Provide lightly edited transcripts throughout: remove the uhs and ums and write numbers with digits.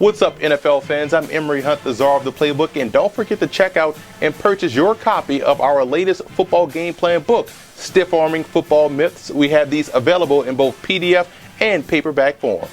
What's up, NFL fans? I'm Emery Hunt, the czar of the playbook, and don't forget to check out and purchase your copy of our latest football game plan book, Stiff Arming Football Myths. We have these available in both PDF and paperback form.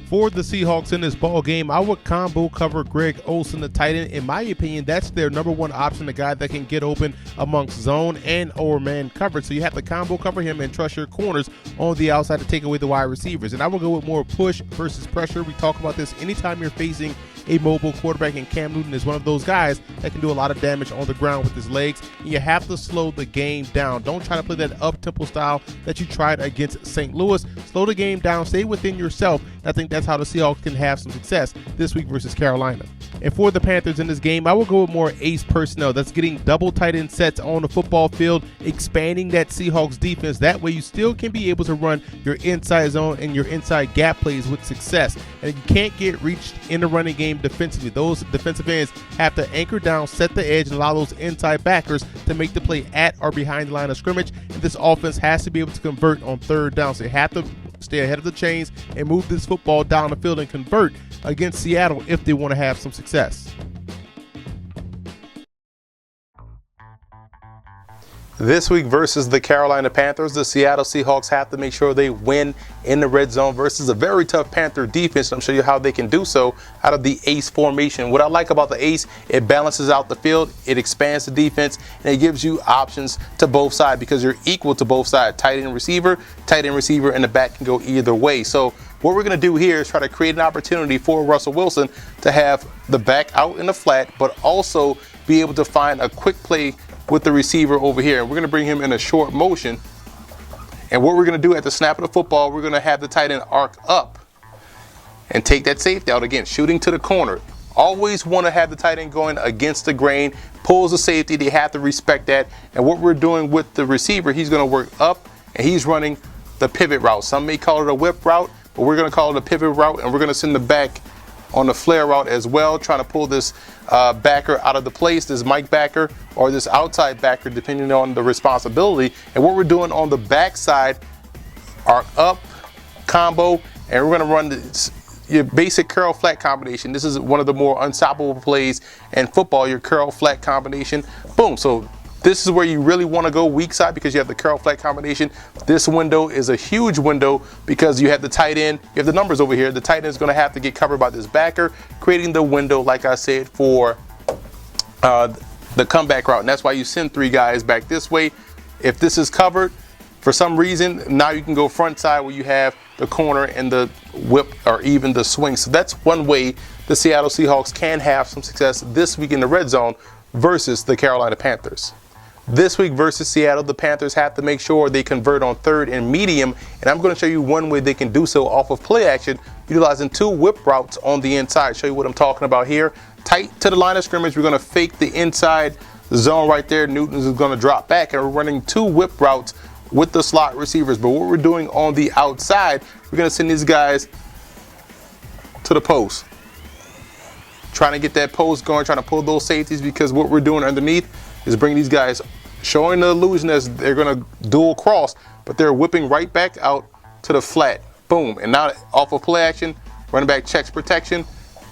For the Seahawks in this ball game, I would combo cover Greg Olsen, the tight end. In my opinion, that's their number one option, the guy that can get open amongst zone and or man coverage. So you have to combo cover him and trust your corners on the outside to take away the wide receivers. And I will go with more push versus pressure. We talk about this anytime you're facing a mobile quarterback, and Cam Newton is one of those guys that can do a lot of damage on the ground with his legs. And you have to slow the game down. Don't try to play that up-tempo style that you tried against St. Louis. Slow the game down. Stay within yourself. I think that's how the Seahawks can have some success this week versus Carolina. And for the Panthers in this game, I will go with more ace personnel. That's getting double tight end sets on the football field, expanding that Seahawks defense. That way you still can be able to run your inside zone and your inside gap plays with success. And you can't get reached in the running game defensively. Those defensive ends have to anchor down, set the edge, and allow those inside backers to make the play at or behind the line of scrimmage. And this offense has to be able to convert on third down. So you have to stay ahead of the chains and move this football down the field and convert against Seattle if they want to have some success. This week versus the Carolina Panthers, the Seattle Seahawks have to make sure they win in the red zone versus a very tough Panther defense. I'm show you how they can do so out of the ace formation. What I like about the ace, it balances out the field, it expands the defense, and it gives you options to both sides because you're equal to both sides. Tight end receiver, and the back can go either way. So what we're going to do here is try to create an opportunity for Russell Wilson to have the back out in the flat, but also be able to find a quick play with the receiver over here. And we're going to bring him in a short motion. And what we're going to do at the snap of the football, we're going to have the tight end arc up and take that safety out. Again, shooting to the corner. Always want to have the tight end going against the grain. Pulls the safety. They have to respect that. And what we're doing with the receiver, he's going to work up and he's running the pivot route. Some may call it a whip route, but we're going to call it a pivot route. And we're going to send the back on the flare route as well, trying to pull this backer out of the place, this Mike backer or this outside backer, depending on the responsibility. And what we're doing on the backside, arc up, combo, and we're going to run this, your basic curl flat combination. This is one of the more unstoppable plays in football, your curl flat combination. Boom. So this is where you really want to go weak side because you have the curl flat combination. This window is a huge window because you have the tight end. You have the numbers over here. The tight end is going to have to get covered by this backer, creating the window, like I said, for the comeback route. And that's why you send three guys back this way. If this is covered for some reason, now you can go front side where you have the corner and the whip or even the swing. So that's one way the Seattle Seahawks can have some success this week in the red zone versus the Carolina Panthers. This week versus Seattle, the Panthers have to make sure they convert on third and medium, and I'm going to show you one way they can do so off of play action, utilizing two whip routes on the inside. Show you what I'm talking about here. Tight to the line of scrimmage, we're going to fake the inside zone right there. Newton is going to drop back, and we're running two whip routes with the slot receivers. But what we're doing on the outside, we're going to send these guys to the post. Trying to get that post going, trying to pull those safeties, because what we're doing underneath is bring these guys, showing the illusion as they're going to dual cross, but they're whipping right back out to the flat. Boom. And now off of play action, running back checks protection,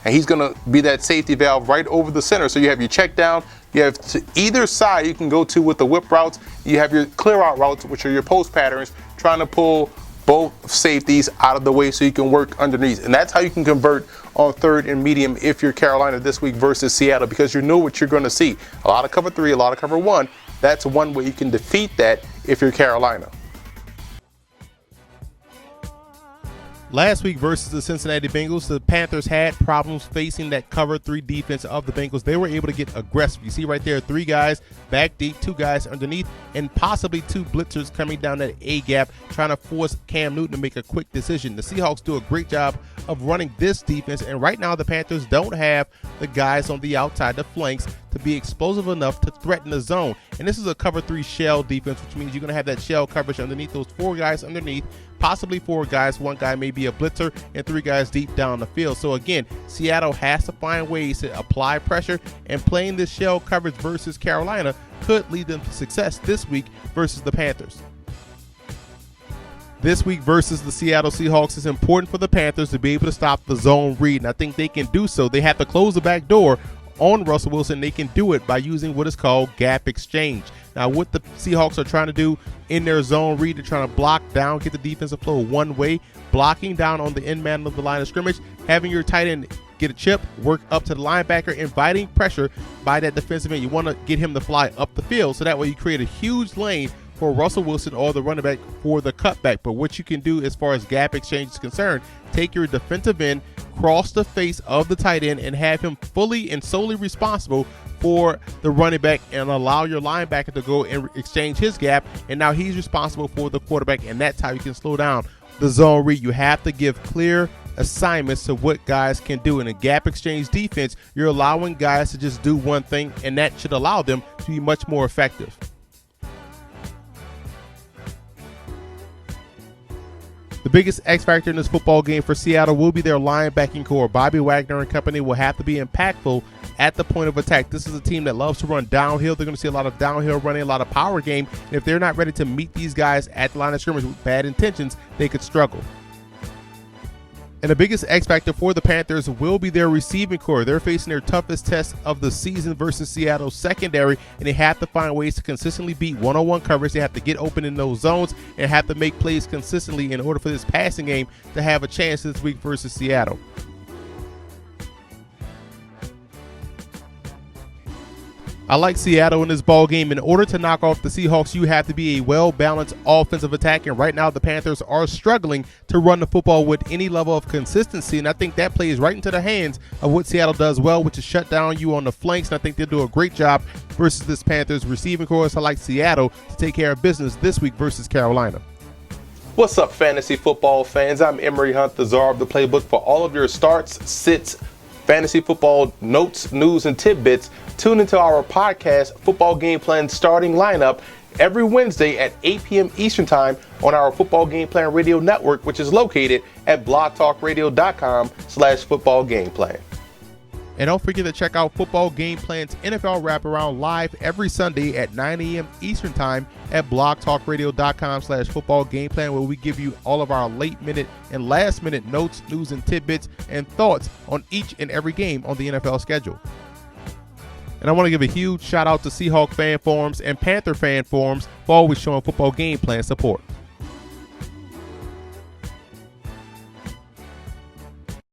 and he's going to be that safety valve right over the center. So you have your check down, you have to either side you can go to with the whip routes, you have your clear out routes, which are your post patterns, trying to pull both safeties out of the way so you can work underneath. And that's how you can convert on third and medium if you're Carolina this week versus Seattle, because you know what you're going to see. A lot of cover three, a lot of cover one. That's one way you can defeat that if you're Carolina. Last week versus the Cincinnati Bengals, the Panthers had problems facing that cover three defense of the Bengals. They were able to get aggressive. You see right there, three guys back deep, two guys underneath, and possibly two blitzers coming down that A gap, trying to force Cam Newton to make a quick decision. The Seahawks do a great job of running this defense, and right now the Panthers don't have the guys on the outside, the flanks, to be explosive enough to threaten the zone. And this is a cover 3 shell defense, which means you're going to have that shell coverage underneath those 4 guys underneath, possibly 4 guys. 1 guy may be a blitzer and 3 guys deep down the field. So again, Seattle has to find ways to apply pressure, and playing this shell coverage versus Carolina could lead them to success this week versus the Panthers. This week versus the Seattle Seahawks is important for the Panthers to be able to stop the zone read, and I think they can do so. They have to close the back door on Russell Wilson. They can do it by using what is called gap exchange. Now, what the Seahawks are trying to do in their zone read, they're trying to block down, get the defensive flow one way, blocking down on the end man of the line of scrimmage, having your tight end get a chip, work up to the linebacker, inviting pressure by that defensive end. You want to get him to fly up the field, so that way you create a huge lane for Russell Wilson or the running back for the cutback. But what you can do as far as gap exchange is concerned, take your defensive end, cross the face of the tight end, and have him fully and solely responsible for the running back, and allow your linebacker to go and exchange his gap, and now he's responsible for the quarterback, and that's how you can slow down the zone read. You have to give clear assignments to what guys can do. In a gap exchange defense, you're allowing guys to just do one thing, and that should allow them to be much more effective. The biggest X factor in this football game for Seattle will be their linebacking core. Bobby Wagner and company will have to be impactful at the point of attack. This is a team that loves to run downhill. They're going to see a lot of downhill running, a lot of power game. And if they're not ready to meet these guys at the line of scrimmage with bad intentions, they could struggle. And the biggest X factor for the Panthers will be their receiving core. They're facing their toughest test of the season versus Seattle's secondary, and they have to find ways to consistently beat one-on-one coverage. They have to get open in those zones and have to make plays consistently in order for this passing game to have a chance this week versus Seattle. I like Seattle in this ball game. In order to knock off the Seahawks, you have to be a well-balanced offensive attack, and right now the Panthers are struggling to run the football with any level of consistency, and I think that plays right into the hands of what Seattle does well, which is shut down you on the flanks, and I think they'll do a great job versus this Panthers receiving core. So I like Seattle to take care of business this week versus Carolina. What's up, fantasy football fans? I'm Emery Hunt, the czar of the playbook. For all of your starts, sits, fantasy football notes, news, and tidbits, tune into our podcast, Football Game Plan Starting Lineup, every Wednesday at 8 p.m. Eastern Time on our Football Game Plan Radio Network, which is located at blogtalkradio.com/footballgameplan. And don't forget to check out Football Game Plan's NFL Wraparound live every Sunday at 9 a.m. Eastern Time at blogtalkradio.com/footballgameplan, where we give you all of our late-minute and last-minute notes, news, and tidbits and thoughts on each and every game on the NFL schedule. And I want to give a huge shout-out to Seahawk fan forums and Panther fan forums for always showing Football Game Plan support.